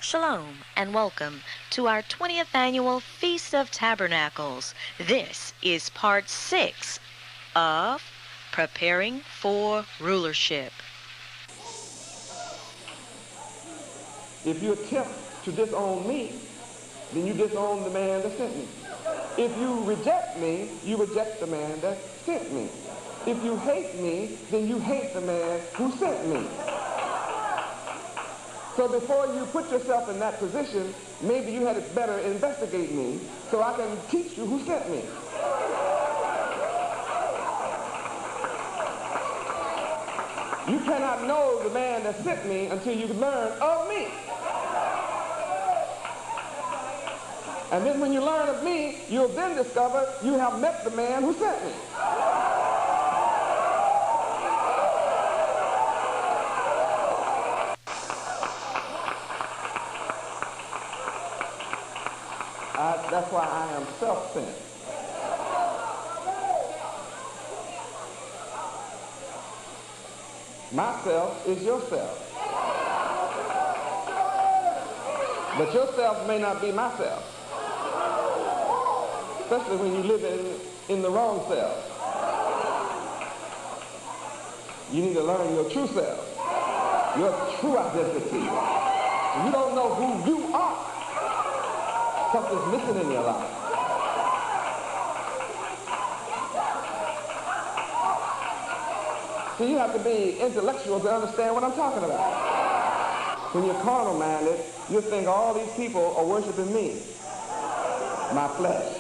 Shalom and welcome to our 20th annual Feast of Tabernacles. This is part 6 of Preparing for Rulership. If you attempt to disown me, then you disown the man that sent me. If you reject me, you reject the man that sent me. If you hate me, then you hate the man who sent me. So before you put yourself in that position, maybe you had better investigate me so I can teach you who sent me. You cannot know the man that sent me until you learn of me. And then when you learn of me, you'll then discover you have met the man who sent me. That's why I am self-sent. Myself is yourself. But yourself may not be myself. Especially when you live in the wrong self. You need to learn your true self, your true identity. You don't know who you are. Something's missing in your life. So you have to be intellectual to understand what I'm talking about. When you're carnal-minded, you think all these people are worshiping me, my flesh.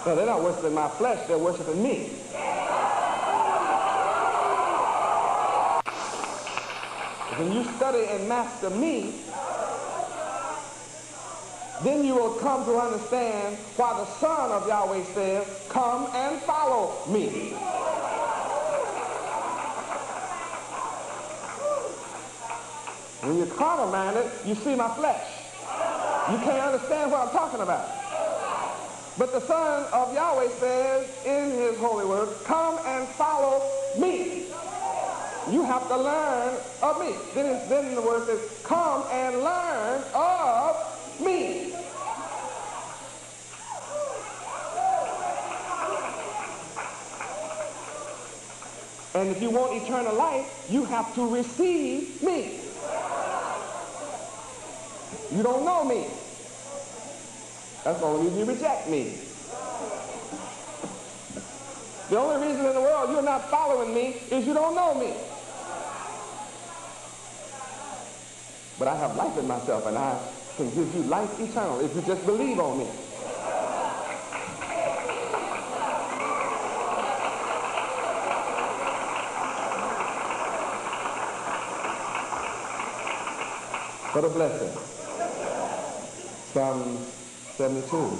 No, they're not worshiping my flesh, they're worshiping me. When you study and master me, then you will come to understand why the Son of Yahweh says, come and follow me. When you're carnal-minded, you see my flesh. You can't understand what I'm talking about. But the Son of Yahweh says in his holy word, come and follow me. You have to learn of me. Then the word says, come and learn of me. And if you want eternal life, you have to receive me. You don't know me. That's the only reason you reject me. The only reason in the world you're not following me is you don't know me. But I have life in myself, and I can give you life eternal if you just believe on me. What a blessing. Psalm 72.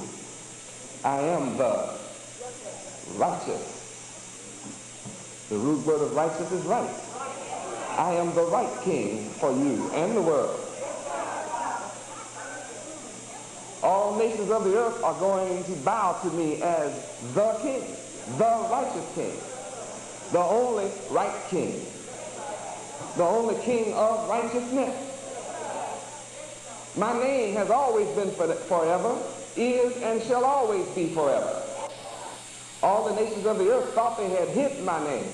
I am the righteous. The root word of righteous is right. I am the right king for you and the world. All nations of the earth are going to bow to me as the king, the righteous king, the only right king, the only king of righteousness. My name has always been forever, is and shall always be forever. All the nations of the earth thought they had hid my name.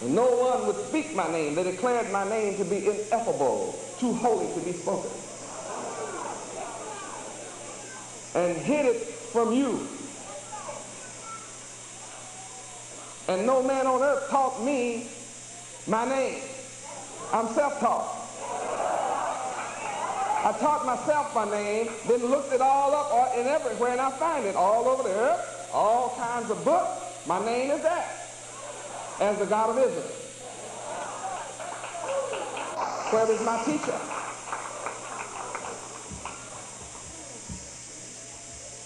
And no one would speak my name. They declared my name to be ineffable, too holy to be spoken. And hid it from you. And no man on earth taught me my name. I'm self-taught. I taught myself my name, then looked it all up and everywhere, and I find it all over the earth, all kinds of books. My name is that, as the God of Israel. Where is my teacher?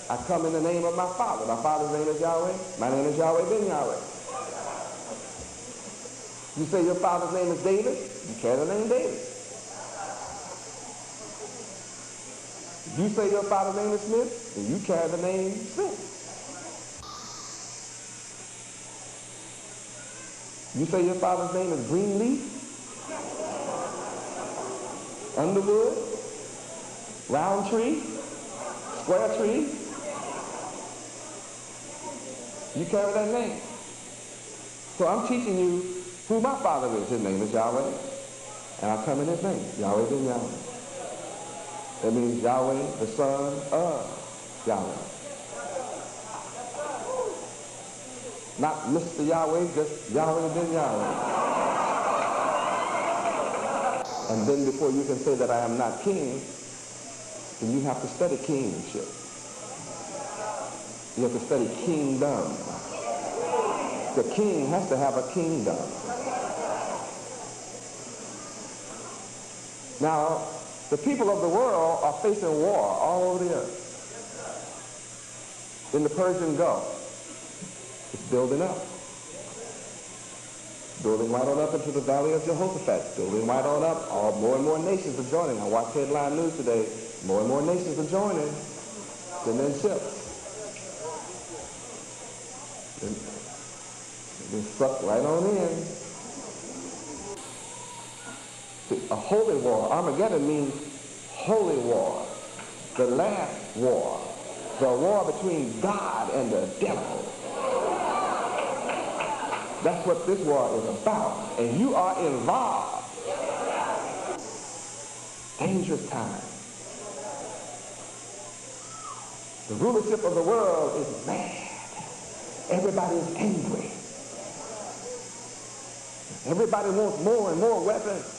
I come in the name of my Father. My Father's name is Yahweh. My name is Yahweh ben Yahweh. You say your father's name is David, you carry the name David. You say your father's name is Smith, then you carry the name Smith. You say your father's name is Greenleaf, Underwood, Roundtree, Square Tree. You carry that name. So I'm teaching you who my father is. His name is Yahweh. And I come in his name. Yahweh ben Yahweh. That means Yahweh, the son of Yahweh. Not Mr. Yahweh, just Yahweh ben Yahweh. And then before you can say that I am not king, then you have to study kingship. You have to study kingdom. The king has to have a kingdom. Now, the people of the world are facing war all over the earth. In the Persian Gulf, it's building up. Building right on up into the valley of Jehoshaphat. Building right on up. More and more nations are joining. I watched headline news today. More and more nations are joining. Sending ships. They sucked right on in. A holy war. Armageddon means holy war. The last war. The war between God and the devil. That's what this war is about. And you are involved. Dangerous time. The rulership of the world is mad. Everybody is angry. Everybody wants more and more weapons.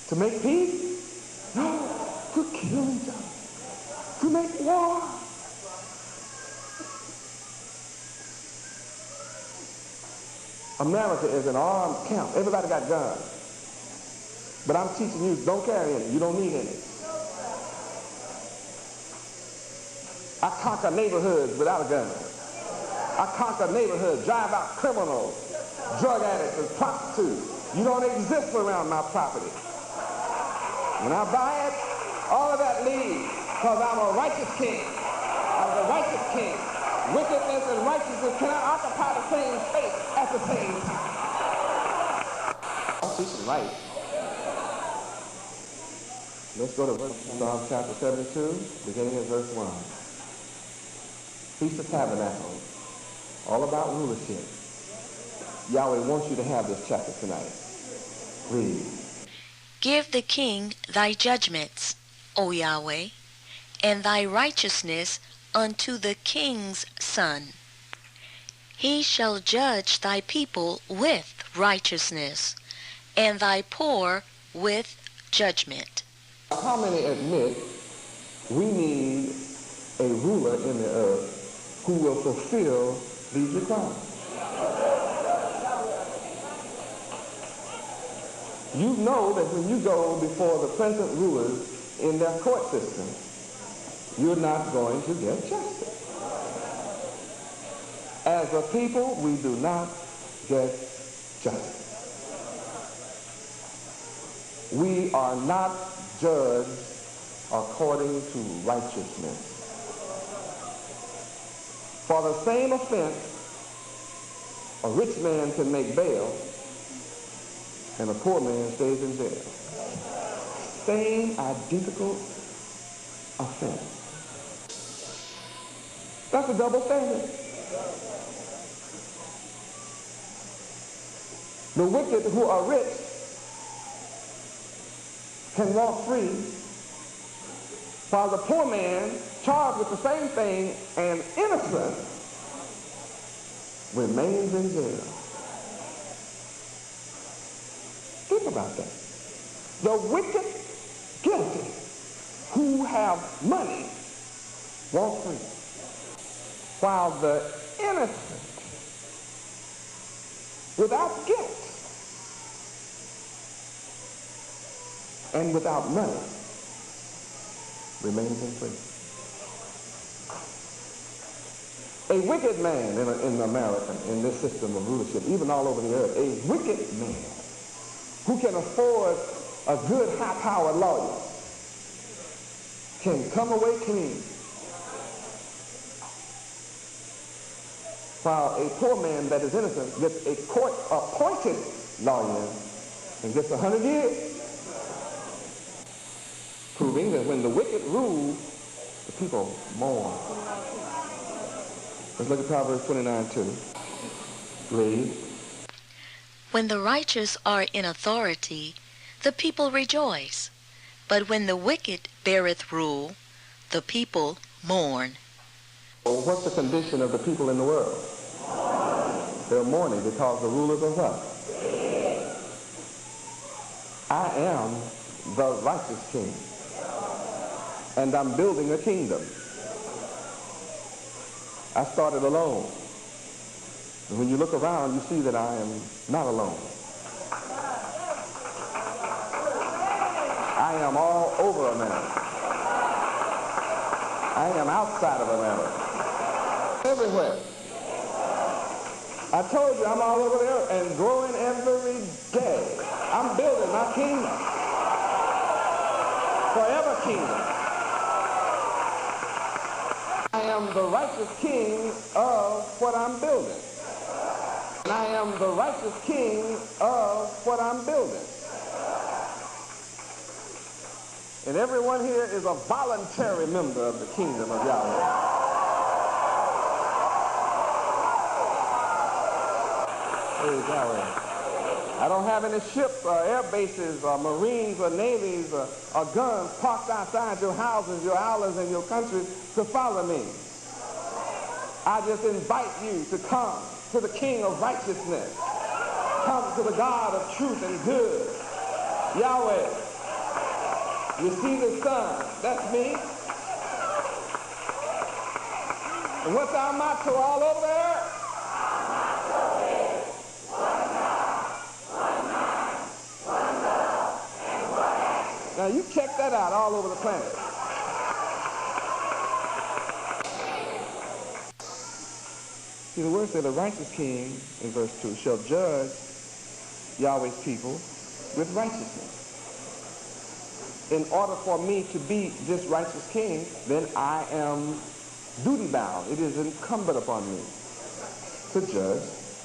To make peace? No. To kill each other. To make war. America is an armed camp. Everybody got guns. But I'm teaching you, don't carry any. You don't need any. I conquer neighborhoods without a gun. I conquer neighborhoods, drive out criminals, drug addicts, and prostitutes. You don't exist around my property. When I buy it, all of that leaves, because I'm a righteous king. I'm the righteous king. Wickedness and righteousness cannot occupy the same space at the same time. I'm teaching right. Let's go to Psalm chapter 72, beginning at verse 1. Feast of Tabernacles, all about rulership. Yahweh wants you to have this chapter tonight. Read. Give the king thy judgments, O Yahweh, and thy righteousness unto the king's son. He shall judge thy people with righteousness, and thy poor with judgment. How many admit we need a ruler in the earth who will fulfill these requirements? You know that when you go before the present rulers in their court system, you're not going to get justice. As a people, we do not get justice. We are not judged according to righteousness. For the same offense, a rich man can make bail and a poor man stays in jail. Same identical offense. That's a double standard. The wicked who are rich can walk free, while the poor man charged with the same thing and innocent remains in jail. Think about that. The wicked, guilty, who have money, walk free, while the innocent, without guilt and without money, remains in prison. A wicked man in America, in this system of rulership, even all over the earth, a wicked man who can afford a good high-powered lawyer can come away clean while a poor man that is innocent gets a court-appointed lawyer and gets 100 years, proving that when the wicked rule, the people mourn. Let's look at Proverbs 29:2. Read. When the righteous are in authority, the people rejoice. But when the wicked beareth rule, the people mourn. Well, what's the condition of the people in the world? They're mourning because the rulers are what? I am the righteous king, and I'm building a kingdom. I started alone. And when you look around, you see that I am not alone. I am all over America. I am outside of America. Everywhere. I told you I'm all over there and growing every day. I'm building my kingdom. Forever kingdom. I am the righteous king of what I'm building. And I am the righteous king of what I'm building. And everyone here is a voluntary member of the kingdom of Yahweh. Praise Yahweh. I don't have any ships or air bases or marines or navies or guns parked outside your houses, your islands, and your countries to follow me. I just invite you to come to the King of righteousness. Come to the God of truth and good. Yahweh. You see the sun. That's me. And what's our motto all over there? Now you check that out all over the planet. See, the word said the righteous king, in verse 2, shall judge Yahweh's people with righteousness. In order for me to be this righteous king, then I am duty bound. It is incumbent upon me to judge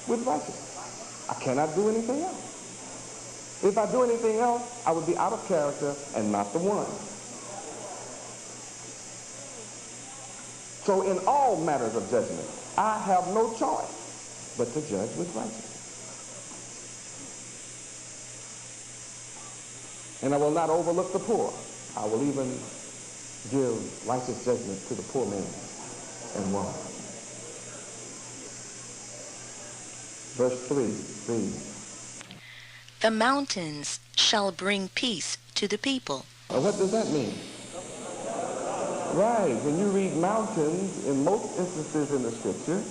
with righteousness. I cannot do anything else. If I do anything else, I would be out of character and not the one. So in all matters of judgment, I have no choice but to judge with righteousness. And I will not overlook the poor. I will even give righteous judgment to the poor man and woman. Verse 3, read. The mountains shall bring peace to the people. What does that mean? Right, when you read mountains, in most instances in the scripture,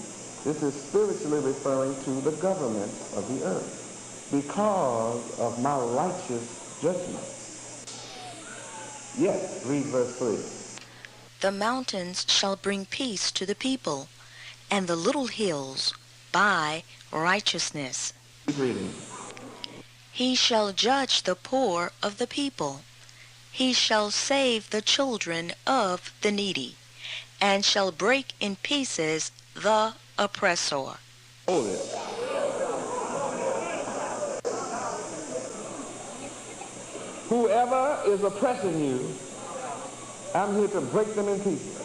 this is spiritually referring to the government of the earth because of my righteous judgment. Yes, read verse 3. The mountains shall bring peace to the people, and the little hills by righteousness. Keep reading. He shall judge the poor of the people. He shall save the children of the needy, and shall break in pieces the oppressor. Hold it. Whoever is oppressing you, I'm here to break them in pieces.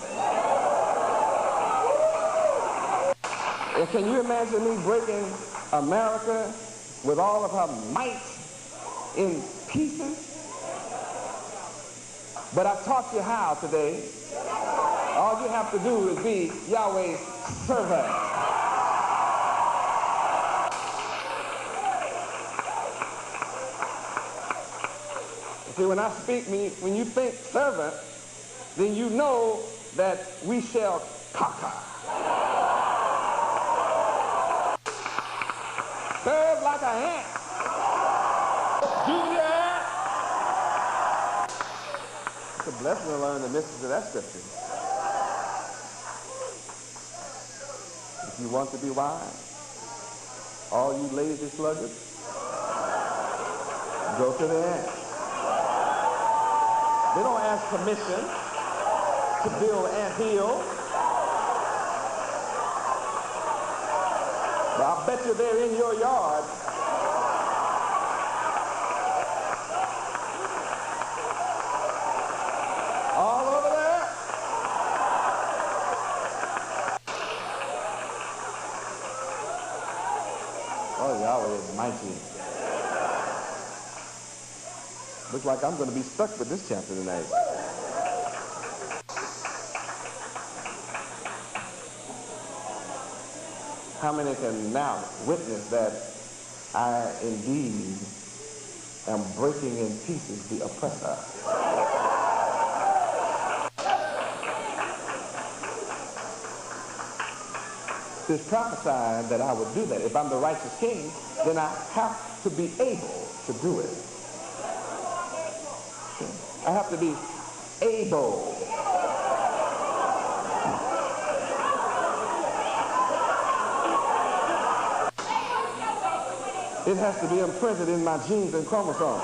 And can you imagine me breaking America with all of her might in pieces? But I've taught you how today. All you have to do is be Yahweh's servant. See, when I speak, when you think servant, then you know that we shall conquer. Serve like a ant. Junior. It's a blessing to learn the mysteries of that scripture. If you want to be wise, all you lazy sluggards, go to the ant. They don't ask permission to build ant hill. Well, I bet you they're in your yard. All over there. Oh, Yahweh is mighty. Looks like I'm going to be stuck with this chapter tonight. How many can now witness that I indeed am breaking in pieces the oppressor? It's prophesied that I would do that. If I'm the righteous king, then I have to be able to do it. I have to be able. It has to be imprinted in my genes and chromosomes.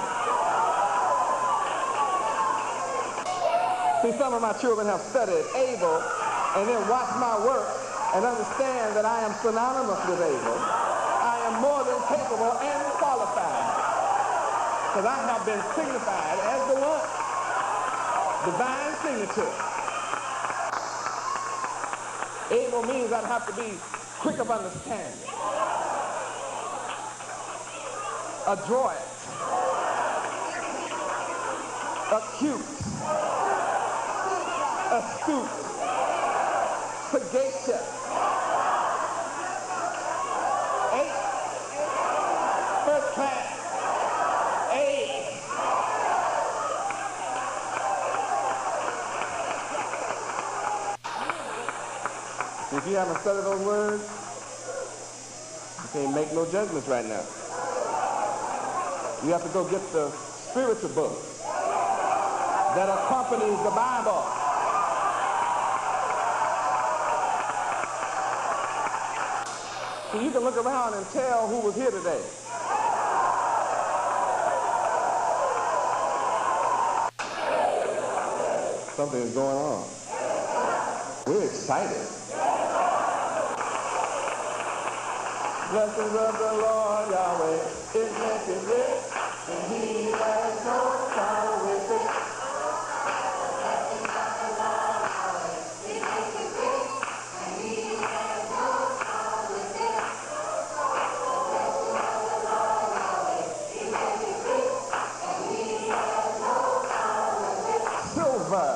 See, some of my children have studied able and then watched my work and understand that I am synonymous with able. I am more than capable and qualified. Because I have been signified as the one. Divine signature. Able means I'd have to be quick of understanding, adroit, acute, astute, sagacious, first class, A. If you haven't studied those words, you can't make no judgments right now. You have to go get the spiritual book that accompanies the Bible. So you can look around and tell who was here today. Something is going on. We're excited. Blessings of the Lord Yahweh is making rich, and he has no sorrow with it. Blessings of the Lord Yahweh is making rich, and he has no sorrow with it. Blessings of the Lord Yahweh is making rich, and he has no sorrow with it. Silver.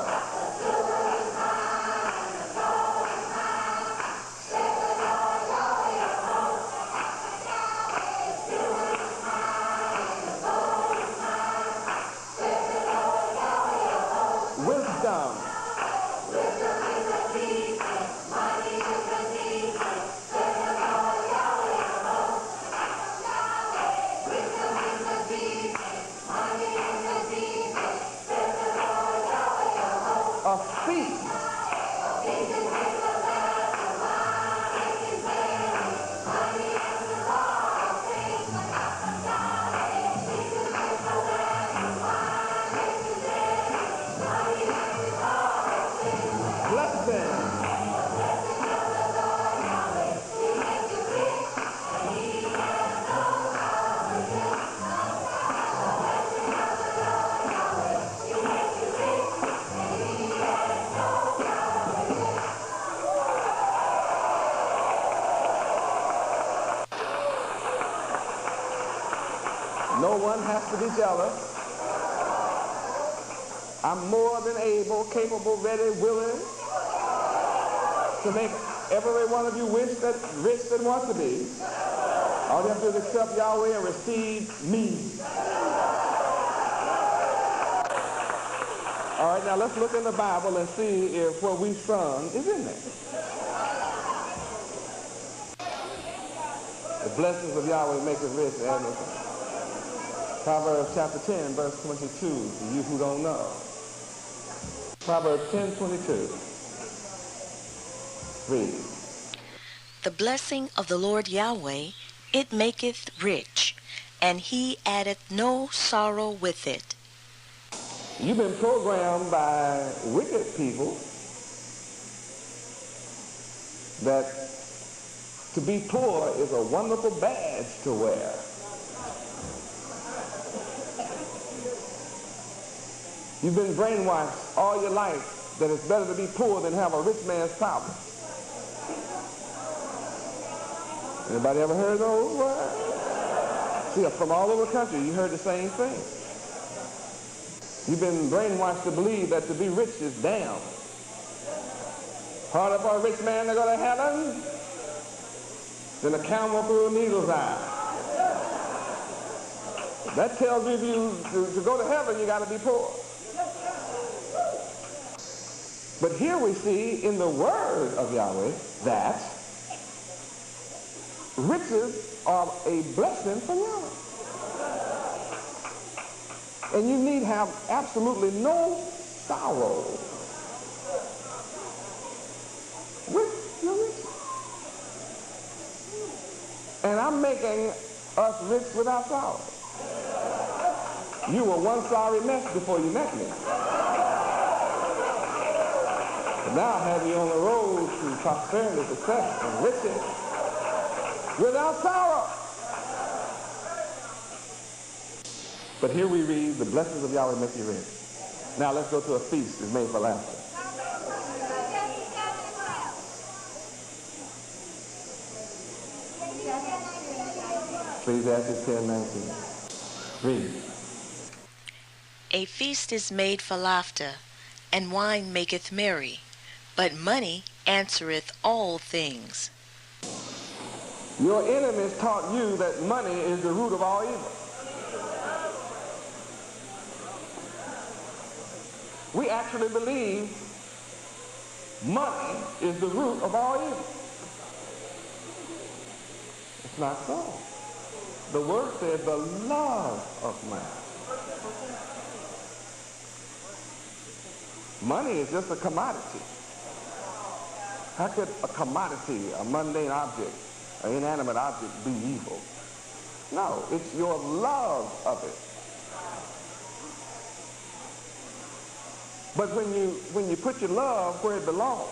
No one has to be jealous. I'm more than able, capable, ready, willing to make every one of you rich that wants to be. All you have to do is accept Yahweh and receive me. All right, now let's look in the Bible and see if what we've sung is in there. The blessings of Yahweh make us rich and no sorrow. Proverbs chapter 10, verse 22, to you who don't know. Proverbs 10:22. Read. The blessing of the Lord Yahweh, it maketh rich, and he addeth no sorrow with it. You've been programmed by wicked people that To be poor is a wonderful badge to wear. You've been brainwashed all your life that it's better to be poor than have a rich man's problem. Anybody ever heard those words? See, from all over the country, you heard the same thing. You've been brainwashed to believe that to be rich is damn. Harder for a rich man to go to heaven than a camel through a needle's eye. That tells you to go to heaven, you got to be poor. But here we see in the word of Yahweh that riches are a blessing from Yahweh. And you need have absolutely no sorrow with your riches. And I'm making us rich without sorrow. You were one sorry mess before you met me. But now I have you on the road to prosperity, success, and riches without sorrow. But here we read, the blessings of Yahweh make you rich. Now let's go to a feast that's made for laughter. Ecclesiastes 10:19. Read. A feast is made for laughter, and wine maketh merry, but money answereth all things. Your enemies taught you that money is the root of all evil. We actually believe money is the root of all evil. It's not so. The word said the love of man. Money is just a commodity. How could a commodity, a mundane object, an inanimate object be evil? No, it's your love of it. But when you put your love where it belongs,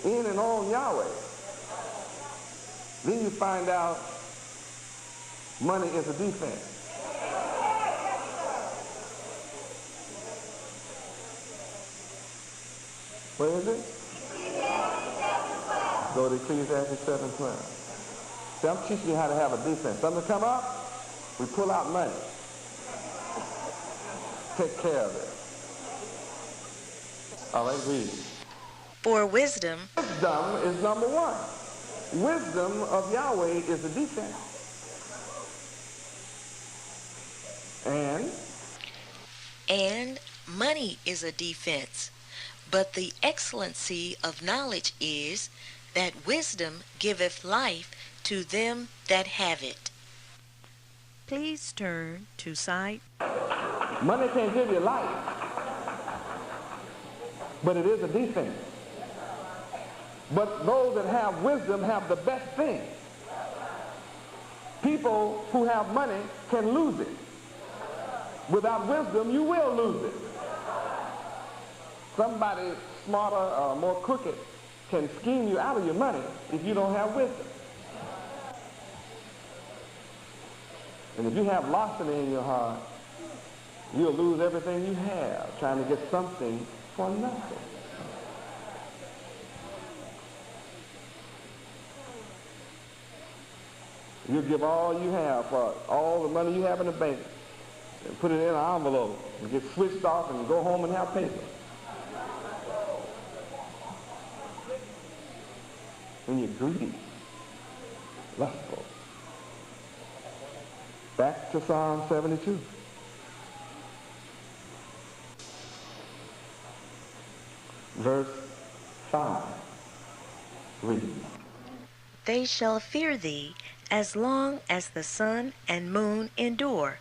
in and on Yahweh, then you find out money is a defense. Where is it? Go to Ecclesiastes 7:12. See, I'm teaching you how to have a defense. Something come up, we pull out money. Take care of it. All right, read. For wisdom. Wisdom is number one. Wisdom of Yahweh is a defense. And money is a defense. But the excellency of knowledge is that wisdom giveth life to them that have it. Please turn to site. Money can't give you life, but it is a defense. But those that have wisdom have the best thing. People who have money can lose it. Without wisdom, you will lose it. Somebody smarter or more crooked can scheme you out of your money if you don't have wisdom. And if you have larceny in your heart, you'll lose everything you have trying to get something for nothing. You'll give all you have for all the money you have in the bank and put it in an envelope and get switched off and go home and have paper. And you're greedy, lustful. Back to Psalm 72. Verse 5. Read. They shall fear thee as long as the sun and moon endure,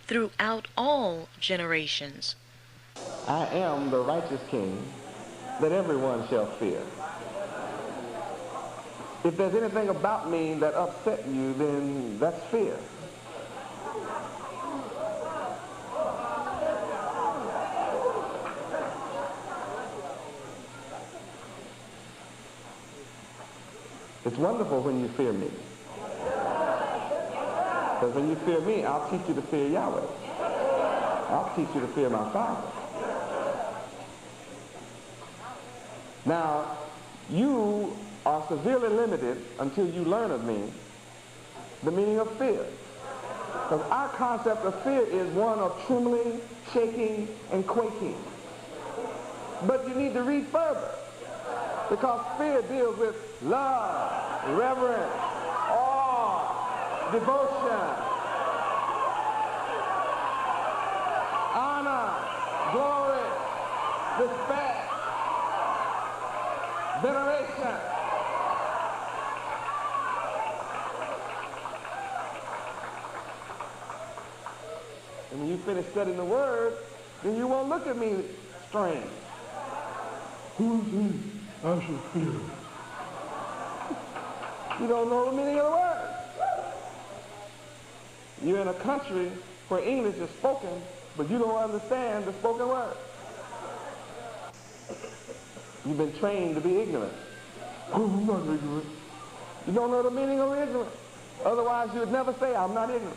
throughout all generations. I am the righteous king that everyone shall fear. If there's anything about me that upset you, then that's fear. It's wonderful when you fear me. Because when you fear me, I'll teach you to fear Yahweh. I'll teach you to fear my Father. Now, you are severely limited until you learn of me the meaning of fear. Because our concept of fear is one of trembling, shaking, and quaking. But you need to read further. Because fear deals with love, reverence, awe, devotion, honor, glory, respect, veneration. And when you finish studying the Word, then you won't look at me strange. Who is he I should fear? You don't know the meaning of the word. You're in a country where English is spoken, but you don't understand the spoken word. You've been trained to be ignorant. Oh, I'm not ignorant. You don't know the meaning of ignorant. Otherwise, you would never say, I'm not ignorant.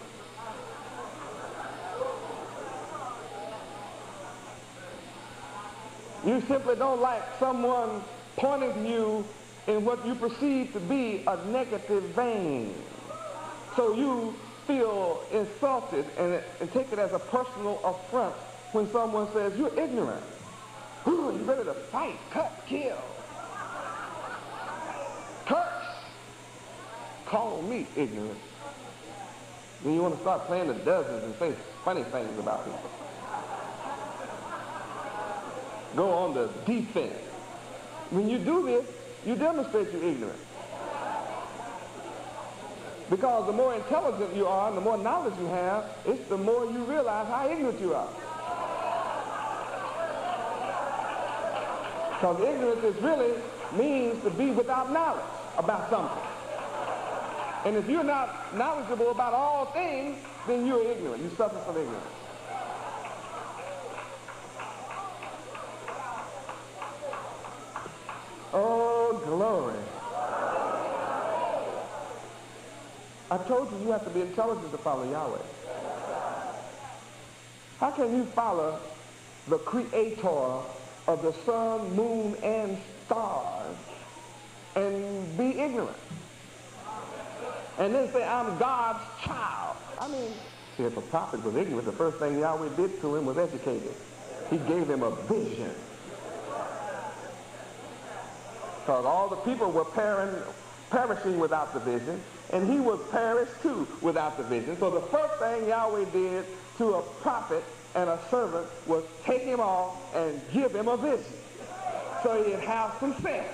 You simply don't like someone pointing to you in what you perceive to be a negative vein. So you feel insulted and take it as a personal affront when someone says, you're ignorant. Ooh, you're ready to fight, cut, kill, curse. Call me ignorant. Then you want to start playing the dozens and say funny things about people. Go on the defense. When you do this, you demonstrate you're ignorant. Because the more intelligent you are and the more knowledge you have, it's the more you realize how ignorant you are. Because ignorance is really means to be without knowledge about something. And if you're not knowledgeable about all things, then you're ignorant. You suffer from ignorance. Oh, glory. I told you have to be intelligent to follow Yahweh. How can you follow the creator of the sun, moon, and stars and be ignorant? And then say, I'm God's child. I mean, see, if a prophet was ignorant, the first thing Yahweh did to him was educate him. He gave him a vision. Because all the people were perishing without the vision, and he would perish too without the vision. So the first thing Yahweh did to a prophet and a servant was take him off and give him a vision, so he'd have some sense.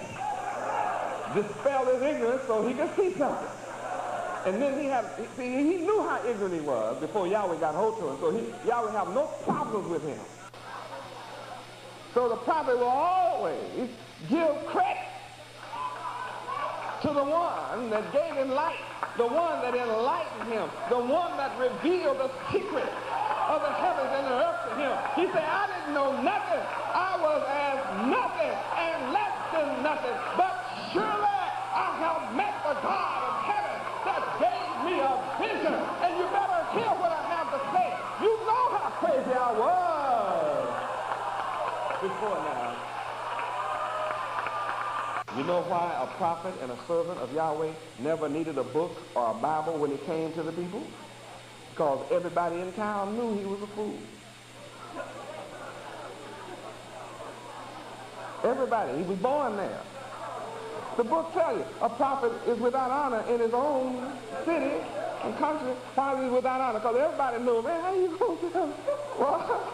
Dispel his ignorance so he could see something. And then he knew how ignorant he was before Yahweh got hold to him, so Yahweh had no problems with him. So the prophet will always give credit to the one that gave him light, the one that enlightened him, the one that revealed the secret of the heavens and the earth to him. He said, I didn't know nothing. I was as nothing and less than nothing. But surely I have met the God of heaven that gave me a vision. And you better hear what I have to say. You know how crazy I was before now. You know why a prophet and a servant of Yahweh never needed a book or a Bible when he came to the people? Because everybody in town knew he was a fool. Everybody. He was born there. The book tells you a prophet is without honor in his own city and country. Why is he without honor? Because everybody knew, man, how you going to tell me? Well,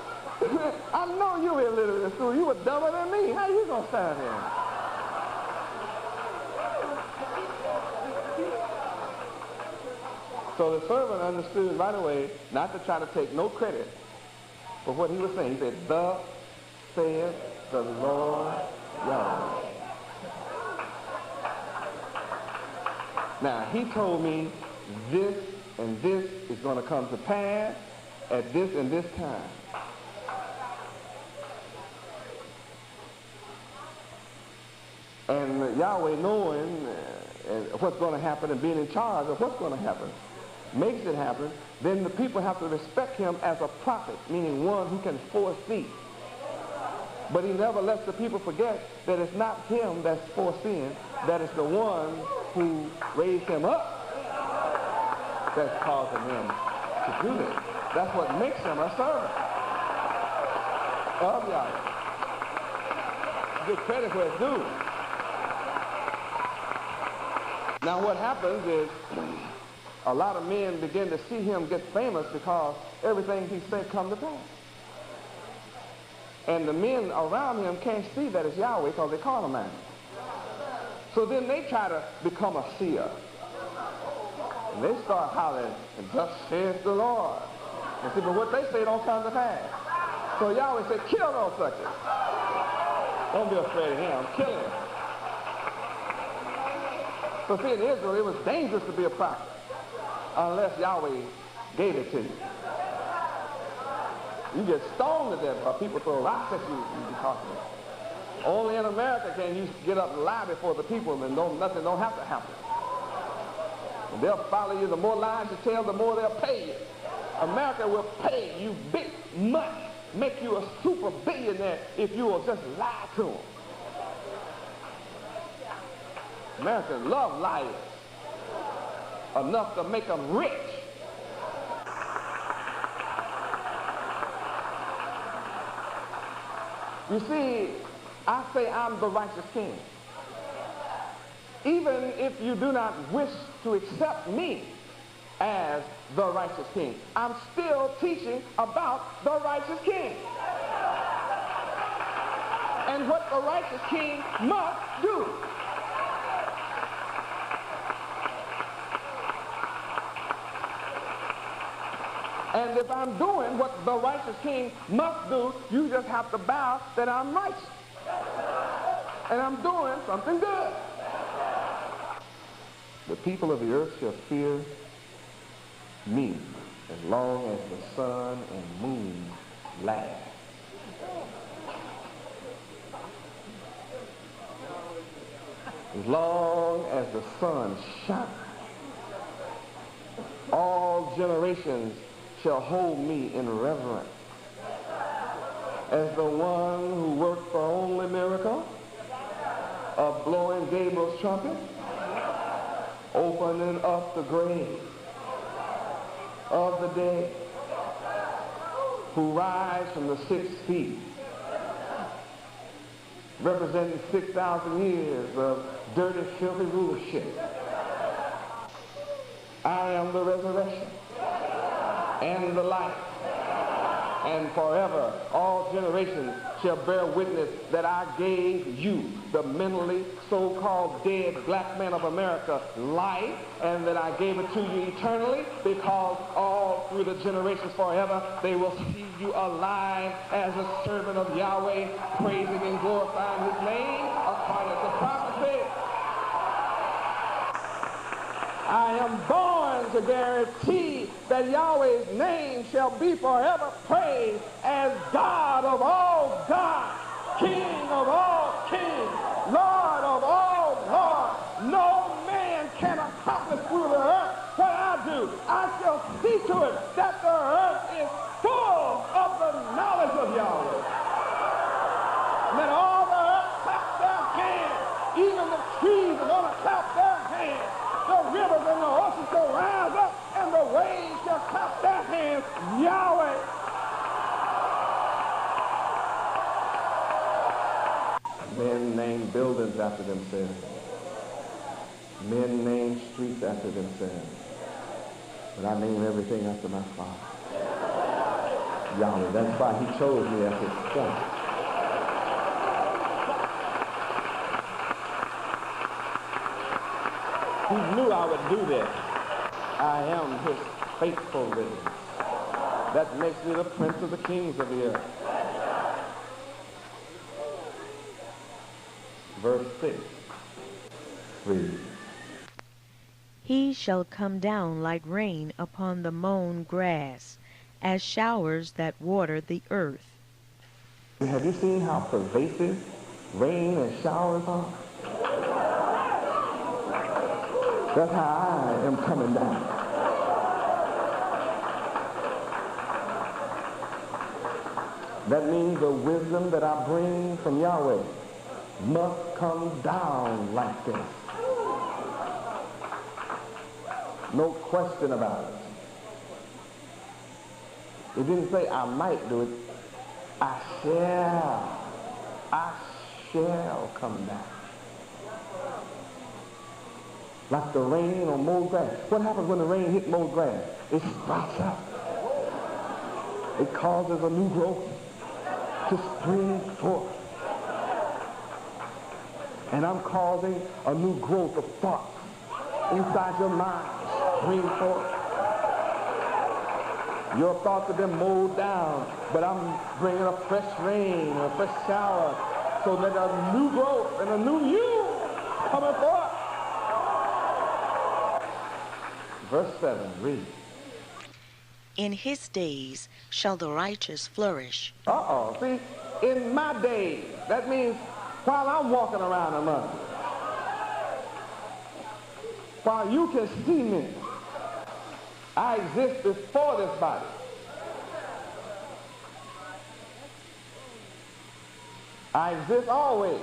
I know you were illiterate in school. You were dumber than me. How you going to stand here? So the servant understood right away not to try to take no credit for what he was saying. He said, thus saith the Lord Yahweh. Now, he told me this and this is going to come to pass at this and this time. And Yahweh, knowing what's going to happen and being in charge of what's going to happen, makes it happen, then the people have to respect him as a prophet, meaning one who can foresee. But he never lets the people forget that it's not him that's foreseeing, that it's the one who raised him up that's causing him to do this. That's what makes him a servant of Yahweh. Give credit where it's due. Now what happens is a lot of men begin to see him get famous because everything he said come to pass. And the men around him can't see that it's Yahweh because they call him man. So then they try to become a seer. And they start hollering, and thus saith the Lord. And see, but what they say don't come to pass. So Yahweh said, kill those suckers. Don't be afraid of him. Kill him. So see, in Israel, it was dangerous to be a prophet unless Yahweh gave it to you. You get stoned to death or people throw rocks at you because of it. Only in America can you get up and lie before the people and nothing don't have to happen. And they'll follow you. The more lies you tell, the more they'll pay you. America will pay you big money, make you a super billionaire if you will just lie to them. Americans love liars enough to make them rich. You see, I say I'm the righteous king. Even if you do not wish to accept me as the righteous king, I'm still teaching about the righteous king and what the righteous king must do. And if I'm doing what the righteous king must do, you just have to bow that I'm righteous. And I'm doing something good. The people of the earth shall fear me as long as the sun and moon last. As long as the sun shines, all generations shall hold me in reverence as the one who worked the only miracle of blowing Gabriel's trumpet, opening up the grave of the dead, who rise from the 6 feet, representing 6,000 years of dirty, filthy rulership. I am the resurrection and the life, and forever all generations shall bear witness that I gave you, the mentally so-called dead black man of America, life, and that I gave it to you eternally, because all through the generations forever they will see you alive as a servant of Yahweh, praising and glorifying his name according to prophecy. I am born to guarantee that Yahweh's name shall be forever praised as God of all gods, King of all kings, Lord of all lords. No man can accomplish through the earth what I do. I shall see to it that the earth is full of the knowledge of Yahweh. Let all the earth clap their hands. Even the trees are going to clap their hands. The rivers and the oceans shall rise up, and the waves shall clap their hands. Yahweh. Men name buildings after themselves. Men name streets after themselves. But I name everything after my Father, Yahweh. That's why he chose me as his son. He knew I would do this. I am his faithful witness. That makes me the prince of the kings of the earth. Verse 6. Read. He shall come down like rain upon the mown grass, as showers that water the earth. Have you seen how pervasive rain and showers are? That's how I am coming down. That means the wisdom that I bring from Yahweh must come down like this. No question about it. It didn't say I might do it. I shall come down. Like the rain on mowed grass. What happens when the rain hits mowed grass? It sprouts up. It causes a new growth to spring forth. And I'm causing a new growth of thoughts inside your mind. Spring forth. Your thoughts have been mowed down, but I'm bringing a fresh rain, a fresh shower, so that a new growth and a new you coming forth. Verse 7, read. In his days shall the righteous flourish. See, in my days, that means while I'm walking around among you, while you can see me, I exist before this body. I exist always.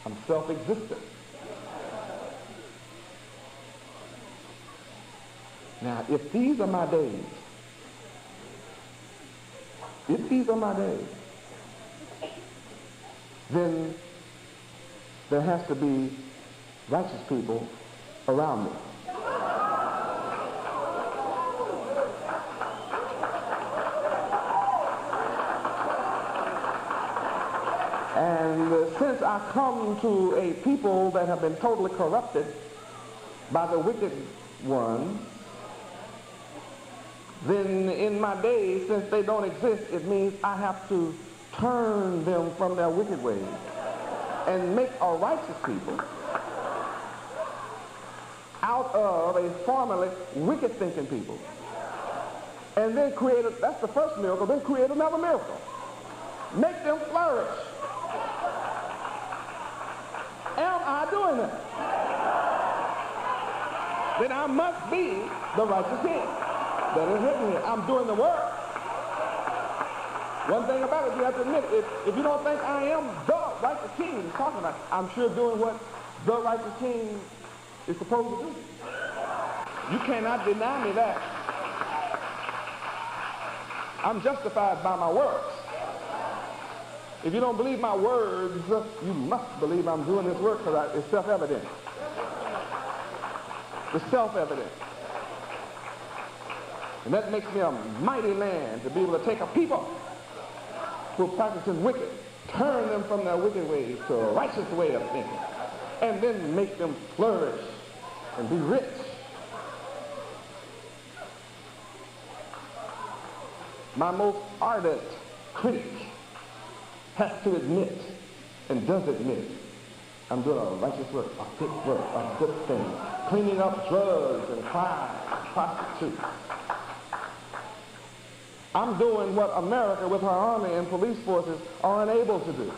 I'm self-existent. Now, if these are my days, then there has to be righteous people around me. And since I come to a people that have been totally corrupted by the wicked one, then in my days, since they don't exist, it means I have to turn them from their wicked ways and make a righteous people out of a formerly wicked thinking people. And then that's the first miracle, then create another miracle. Make them flourish. Am I doing that? Then I must be the righteous king. That is written here. I'm doing the work. One thing about it, you have to admit, if you don't think I am the righteous king he's talking about, I'm sure doing what the righteous king is supposed to do. You cannot deny me that. I'm justified by my works. If you don't believe my words, you must believe I'm doing this work, because it's self-evident. It's self-evident. And that makes me a mighty man to be able to take a people who are practicing wicked, turn them from their wicked ways to a righteous way of thinking, and then make them flourish and be rich. My most ardent critic has to admit, and does admit, I'm doing a righteous work, a good work, a good thing, cleaning up drugs and crime, prostitutes. I'm doing what America with her army and police forces are unable to do.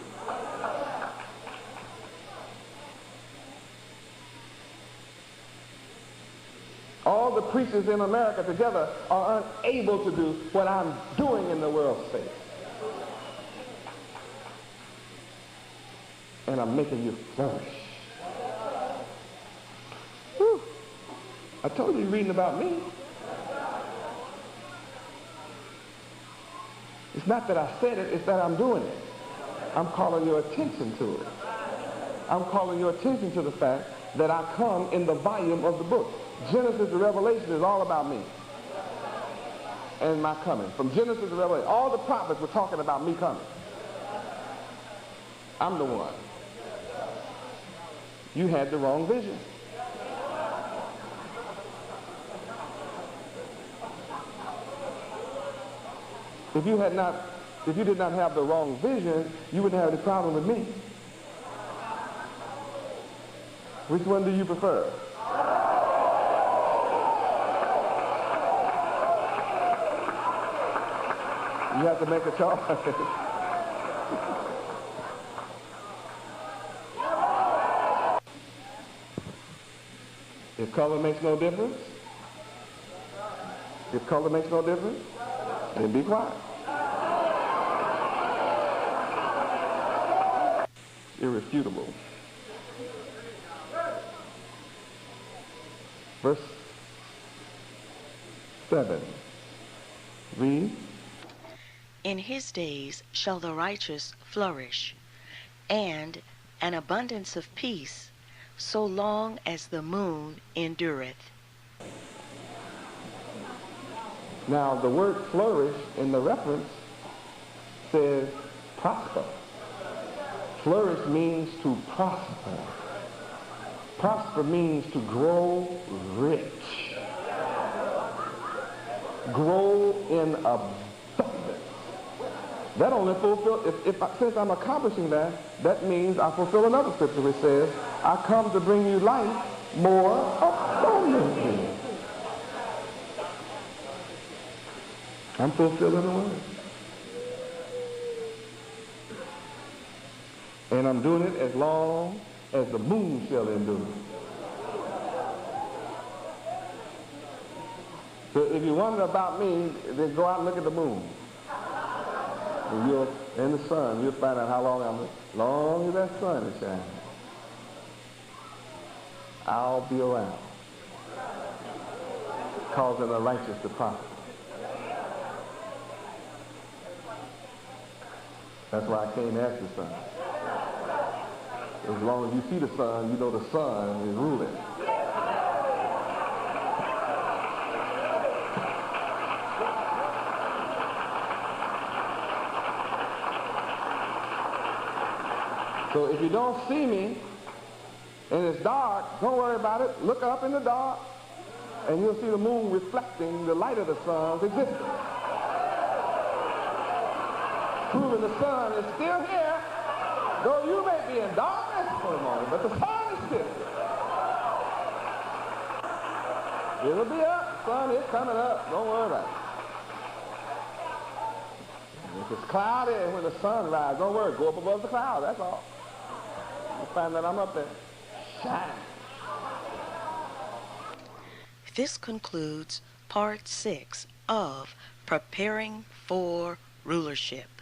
All the preachers in America together are unable to do what I'm doing in the world's face. And I'm making you flourish. Whew. I told you you're reading about me. It's not that I said it, it's that I'm doing it. I'm calling your attention to it. I'm calling your attention to the fact that I come in the volume of the book. Genesis to Revelation is all about me and my coming. From Genesis to Revelation, all the prophets were talking about me coming. I'm the one. You had the wrong vision. If you did not have the wrong vision, you wouldn't have any problem with me. Which one do you prefer? You have to make a choice. If color makes no difference, then be quiet. Irrefutable. Verse 7. Read. In his days shall the righteous flourish, and an abundance of peace, so long as the moon endureth. Now the word flourish in the reference says prosper. Flourish means to prosper. Prosper means to grow rich. Grow in abundance. That only fulfills, since I'm accomplishing that, that means I fulfill another scripture which says, I come to bring you life more abundantly. I'm fulfilling the word. And I'm doing it as long as the moon shall endure. So if you wonder about me, then go out and look at the moon. And in the sun, you'll find out how long as that sun is shining. I'll be around, causing the righteous to prosper. That's why I came after the sun. As long as you see the sun, you know the sun is ruling. So if you don't see me and it's dark, don't worry about it. Look up in the dark and you'll see the moon reflecting the light of the sun's existence. Proving the sun is still here, though you may be in darkness for a moment, but the sun is still here. It'll be up. The sun is coming up. Don't worry about it. If it's cloudy when the sun rises, don't worry. Go up above the cloud. That's all. You'll find that I'm up there. Shine. This concludes part 6 of Preparing for Rulership.